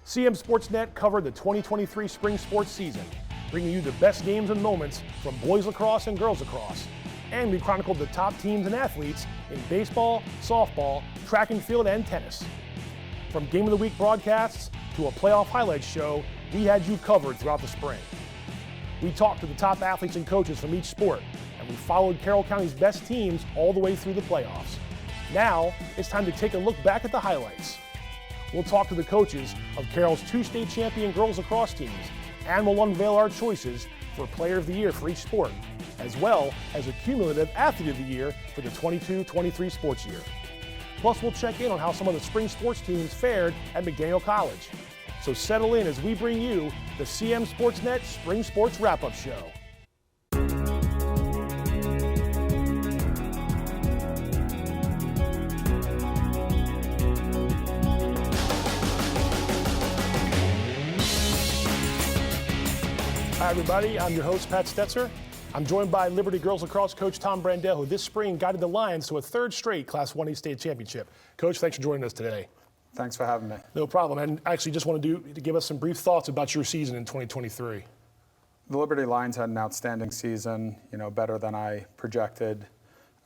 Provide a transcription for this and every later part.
CMSportsNet covered the 2023 spring sports season, bringing you the best games and moments from boys lacrosse and girls lacrosse. And we chronicled the top teams and athletes in baseball, softball, track and field, and tennis. From Game of the Week broadcasts to a playoff highlights show, we had you covered throughout the spring. We talked to the top athletes and coaches from each sport, and we followed Carroll County's best teams all the way through the playoffs. Now, it's time to take a look back at the highlights. We'll talk to the coaches of Carroll's two state champion girls lacrosse teams, and we'll unveil our choices for Player of the Year for each sport, as well as a cumulative Athlete of the Year for the 22-23 sports year. Plus, we'll check in on how some of the spring sports teams fared at McDaniel College. So settle in as we bring you the CMSportsNet Spring Sports Wrap-Up Show. Hi everybody, I'm your host Pat Stetzer. I'm joined by Liberty Girls Lacrosse coach Tom Brandell, who this spring guided the Lions to a third straight Class 1A state championship. Coach, thanks for joining us today. Thanks for having me. No problem. And actually just want to give us some brief thoughts about your season in 2023. The Liberty Lions had an outstanding season, better than I projected.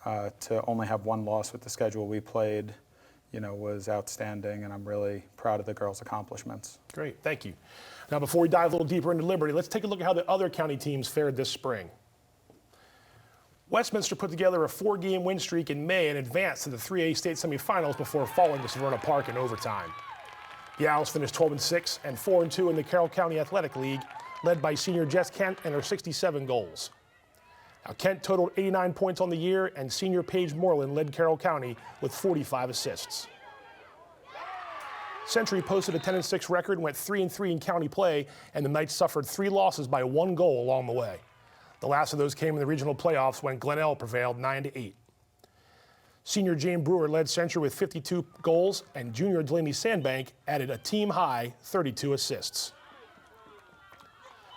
To only have one loss with the schedule we played, was outstanding, and I'm really proud of the girls' accomplishments. Great, thank you. Now, before we dive a little deeper into Liberty, let's take a look at how the other county teams fared this spring. Westminster put together a 4-game win streak in May and advanced to the 3A state semifinals before falling to Severna Park in overtime. The Owls finished 12-6 and 4-2 in the Carroll County Athletic League, led by senior Jess Kent and her 67 goals. Now, Kent totaled 89 points on the year, and senior Paige Moreland led Carroll County with 45 assists. Century posted a 10-6 record and went 3-3 in county play, and the Knights suffered 3 losses by 1 goal along the way. The last of those came in the regional playoffs when Glenelg prevailed 9-8. Senior Jane Brewer led Century with 52 goals, and junior Delaney Sandbank added a team-high 32 assists.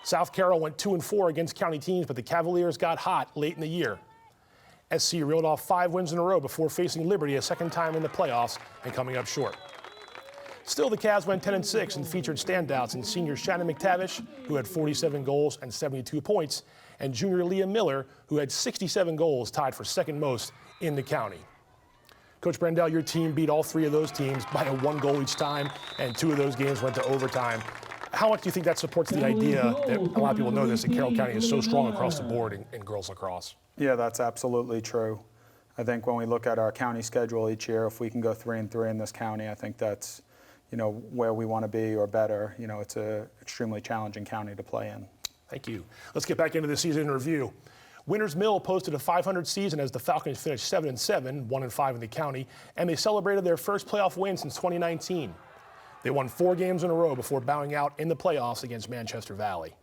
South Carroll went 2-4 against county teams, but the Cavaliers got hot late in the year. SC reeled off 5 wins in a row before facing Liberty a second time in the playoffs and coming up short. Still, the Cavs went 10-6 and featured standouts in senior Shannon McTavish, who had 47 goals and 72 points, and junior Leah Miller, who had 67 goals, tied for second most in the county. Coach Brandell, your team beat all 3 of those teams by a 1 goal each time, and 2 of those games went to overtime. How much do you think that supports the idea that a lot of people know this, that Carroll County is so strong across the board in girls lacrosse? Yeah, that's absolutely true. I think when we look at our county schedule each year, if we can go 3-3 in this county, I think that's where we want to be or better. It's an extremely challenging county to play in. Thank you. Let's get back into the season in review. Winters Mill posted a 500 season as the Falcons finished 7-7, 1-5 in the county, and they celebrated their first playoff win since 2019. They won 4 games in a row before bowing out in the playoffs against Manchester Valley.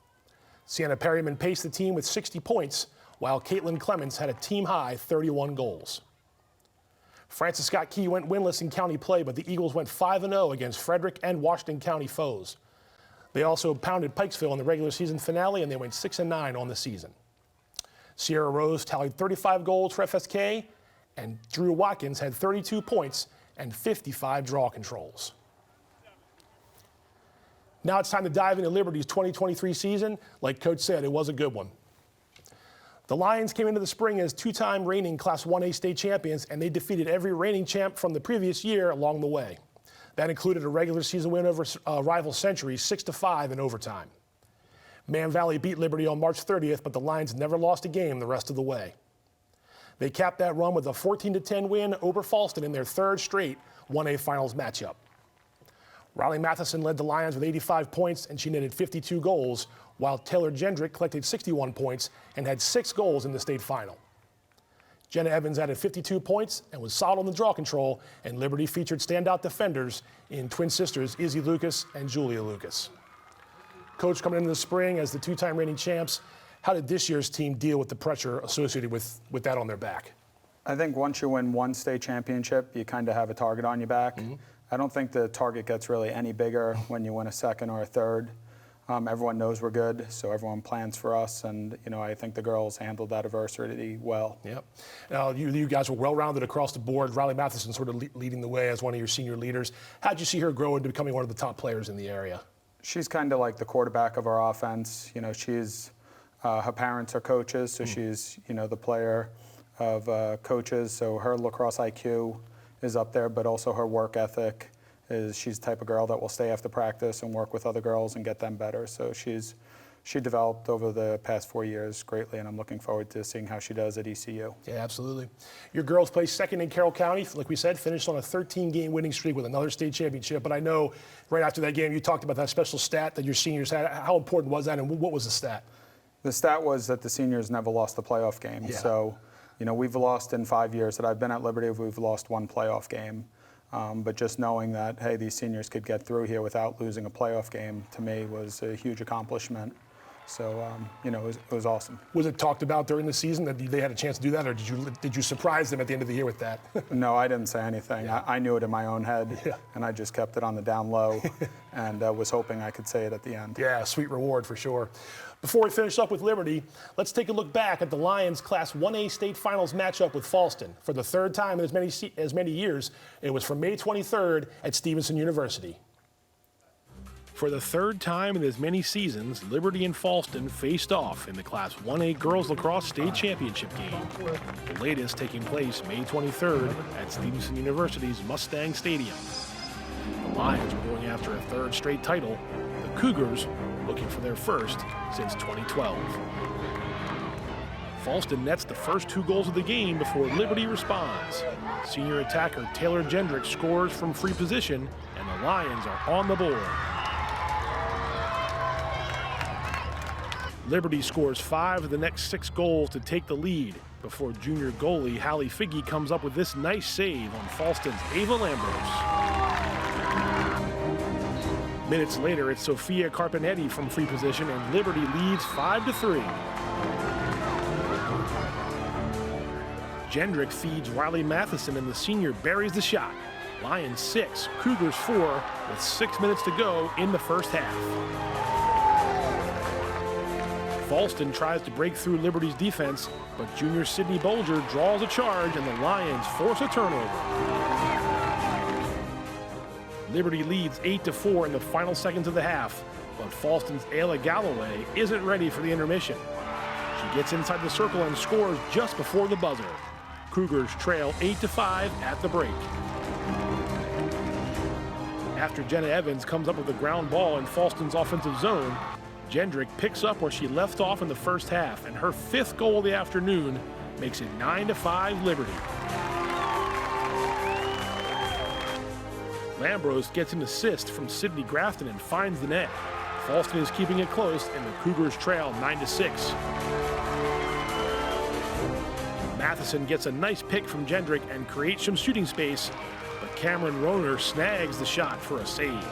Sienna Perryman paced the team with 60 points, while Caitlin Clements had a team-high 31 goals. Francis Scott Key went winless in county play, but the Eagles went 5-0 against Frederick and Washington County foes. They also pounded Pikesville in the regular season finale, and they went 6-9 on the season. Sierra Rose tallied 35 goals for FSK, and Drew Watkins had 32 points and 55 draw controls. Now it's time to dive into Liberty's 2023 season. Like Coach said, it was a good one. The Lions came into the spring as 2-time reigning Class 1A state champions, and they defeated every reigning champ from the previous year along the way. That included a regular season win over rival Century, 6-5 in overtime. Man Valley beat Liberty on March 30th, but the Lions never lost a game the rest of the way. They capped that run with a 14-10 win over Falston in their third straight 1A finals matchup. Riley Matheson led the Lions with 85 points, and she netted 52 goals, while Taylor Gendrick collected 61 points and had 6 goals in the state final. Jenna Evans added 52 points and was solid on the draw control, and Liberty featured standout defenders in twin sisters Izzy Lucas and Julia Lucas. Coach, coming into the spring as the 2-time reigning champs, how did this year's team deal with the pressure associated with that on their back? I think once you win one state championship, you kind of have a target on your back. I don't think the target gets really any bigger when you win a second or a third. Everyone knows we're good, so everyone plans for us, and I think the girls handled that adversity well. Yep. Now, you guys were well-rounded across the board. Riley Matheson sort of leading the way as one of your senior leaders. How'd you see her grow into becoming one of the top players in the area? She's kind of like the quarterback of our offense. She's her parents are coaches, so she's the player of coaches. So her lacrosse IQ is up there, but also her work ethic. She's the type of girl that will stay after practice and work with other girls and get them better. So she developed over the past 4 years greatly, and I'm looking forward to seeing how she does at ECU. Yeah, absolutely. Your girls placed second in Carroll County, like we said, finished on a 13-game winning streak with another state championship. But I know right after that game you talked about that special stat that your seniors had. How important was that, and what was the stat? The stat was that the seniors never lost a playoff game. Yeah. So, we've lost in 5 years that I've been at Liberty, we've lost one playoff game. But just knowing that, hey, these seniors could get through here without losing a playoff game, to me was a huge accomplishment. So, it was awesome. Was it talked about during the season that they had a chance to do that, or did you surprise them at the end of the year with that? No, I didn't say anything. Yeah. I knew it in my own head, Yeah. and I just kept it on the down low and was hoping I could say it at the end. Yeah, sweet reward for sure. Before we finish up with Liberty, let's take a look back at the Lions Class 1A State Finals matchup with Falston. For the third time in as many years, it was from May 23rd at Stevenson University. For the third time in as many seasons, Liberty and Falston faced off in the Class 1A Girls Lacrosse State Championship game. The latest taking place May 23rd at Stevenson University's Mustang Stadium. The Lions were going after a third straight title. The Cougars looking for their first since 2012. Falston nets the first 2 goals of the game before Liberty responds. Senior attacker Taylor Jendrick scores from free position, and the Lions are on the board. Liberty scores 5 of the next 6 goals to take the lead before junior goalie Hallie Figge comes up with this nice save on Falston's Ava Lambros. Minutes later, it's Sophia Carpinetti from free position, and Liberty leads 5-3. Jendrick feeds Riley Matheson, and the senior buries the shot. Lions 6, Cougars 4, with 6 minutes to go in the first half. Falston tries to break through Liberty's defense, but junior Sydney Bolger draws a charge, and the Lions force a turnover. Liberty leads 8-4 in the final seconds of the half, but Falston's Ayla Galloway isn't ready for the intermission. She gets inside the circle and scores just before the buzzer. Cougars trail 8-5 at the break. After Jenna Evans comes up with a ground ball in Falston's offensive zone, Jendrick picks up where she left off in the first half, and her 5th goal of the afternoon makes it 9-5 Liberty. Lambros gets an assist from Sydney Grafton and finds the net. Falston is keeping it close, and the Cougars trail 9-6. Matheson gets a nice pick from Jendrick and creates some shooting space, but Cameron Rohner snags the shot for a save.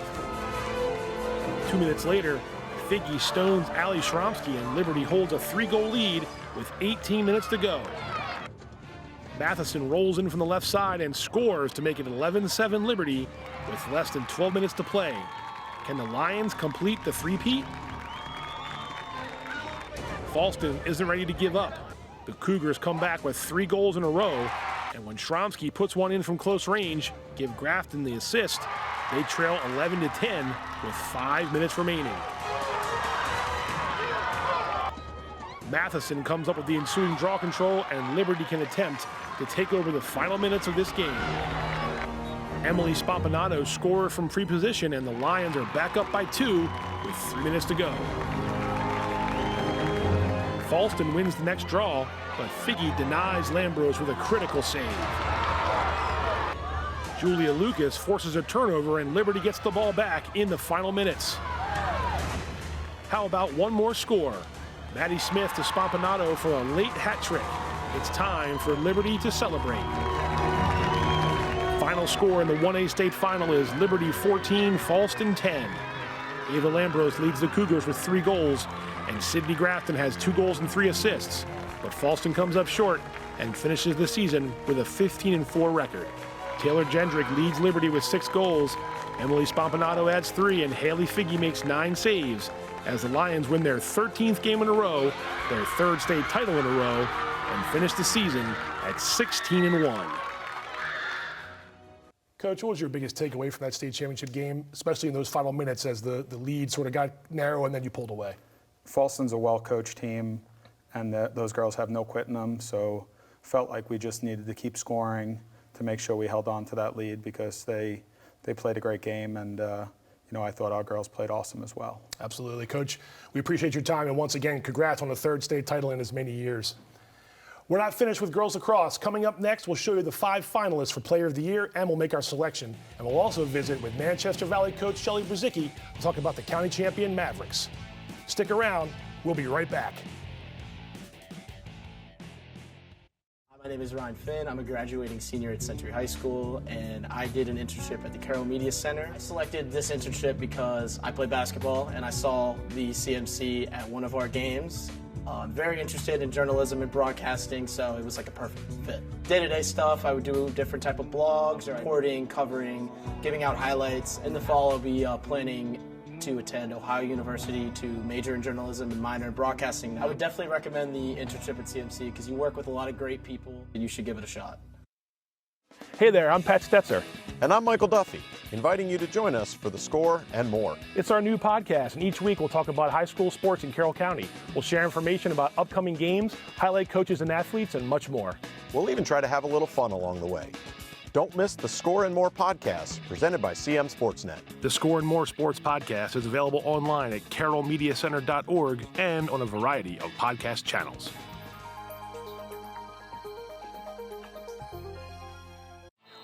2 minutes later, Figge stones Ali Shromsky, and Liberty holds a 3-goal lead with 18 minutes to go. Matheson rolls in from the left side and scores to make it 11-7 Liberty with less than 12 minutes to play. Can the Lions complete the three-peat? Falston isn't ready to give up. The Cougars come back with 3 goals in a row, and when Shromsky puts one in from close range, give Grafton the assist, they trail 11-10 with 5 minutes remaining. Matheson comes up with the ensuing draw control, and Liberty can attempt to take over the final minutes of this game. Emily Spampanato scores from free position, and the Lions are back up by 2 with 3 minutes to go. Falston wins the next draw, but Figge denies Lambros with a critical save. Julia Lucas forces a turnover, and Liberty gets the ball back in the final minutes. How about one more score? Maddie Smith to Spampanato for a late hat trick. It's time for Liberty to celebrate. Final score in the 1A state final is Liberty 14, Falston 10. Ava Lambros leads the Cougars with 3 goals, and Sydney Grafton has 2 goals and 3 assists. But Falston comes up short and finishes the season with a 15-4 record. Taylor Jendrick leads Liberty with 6 goals, Emily Spompanato adds 3, and Haley Figge makes 9 saves as the Lions win their 13th game in a row, their 3rd state title in a row, and finish the season at 16-1. Coach, what was your biggest takeaway from that state championship game, especially in those final minutes as the lead sort of got narrow and then you pulled away? Falston's a well-coached team, and those girls have no quit in them, so felt like we just needed to keep scoring to make sure we held on to that lead because they played a great game, and I thought our girls played awesome as well. Absolutely. Coach, we appreciate your time, and once again, congrats on the 3rd state title in as many years. We're not finished with girls lacrosse. Coming up next, we'll show you the 5 finalists for Player of the Year, and we'll make our selection. And we'll also visit with Manchester Valley coach Shelly Brzezicki to talk about the county champion Mavericks. Stick around. We'll be right back. My name is Ryan Finn. I'm a graduating senior at Century High School, and I did an internship at the Carroll Media Center. I selected this internship because I play basketball, and I saw the CMC at one of our games. I'm very interested in journalism and broadcasting, so it was like a perfect fit. Day-to-day stuff, I would do different type of blogs, reporting, covering, giving out highlights. In the fall, I'll be planning to attend Ohio University to major in journalism and minor in broadcasting. I would definitely recommend the internship at CMC because you work with a lot of great people and you should give it a shot. Hey there, I'm Pat Stetzer. And I'm Michael Duffy, inviting you to join us for The Score and more. It's our new podcast, and each week we'll talk about high school sports in Carroll County. We'll share information about upcoming games, highlight coaches and athletes, and much more. We'll even try to have a little fun along the way. Don't miss the Score and More podcast presented by CMSportsNet. The Score and More Sports podcast is available online at carrollmediacenter.org and on a variety of podcast channels.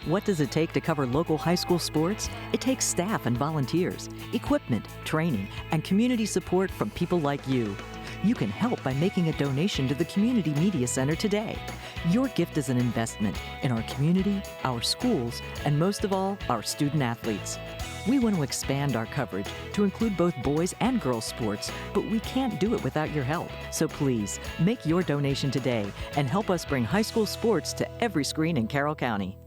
What does it take to cover local high school sports? It takes staff and volunteers, equipment, training, and community support from people like you. You can help by making a donation to the Community Media Center today. Your gift is an investment in our community, our schools, and most of all, our student athletes. We want to expand our coverage to include both boys and girls sports, but we can't do it without your help. So please, make your donation today and help us bring high school sports to every screen in Carroll County.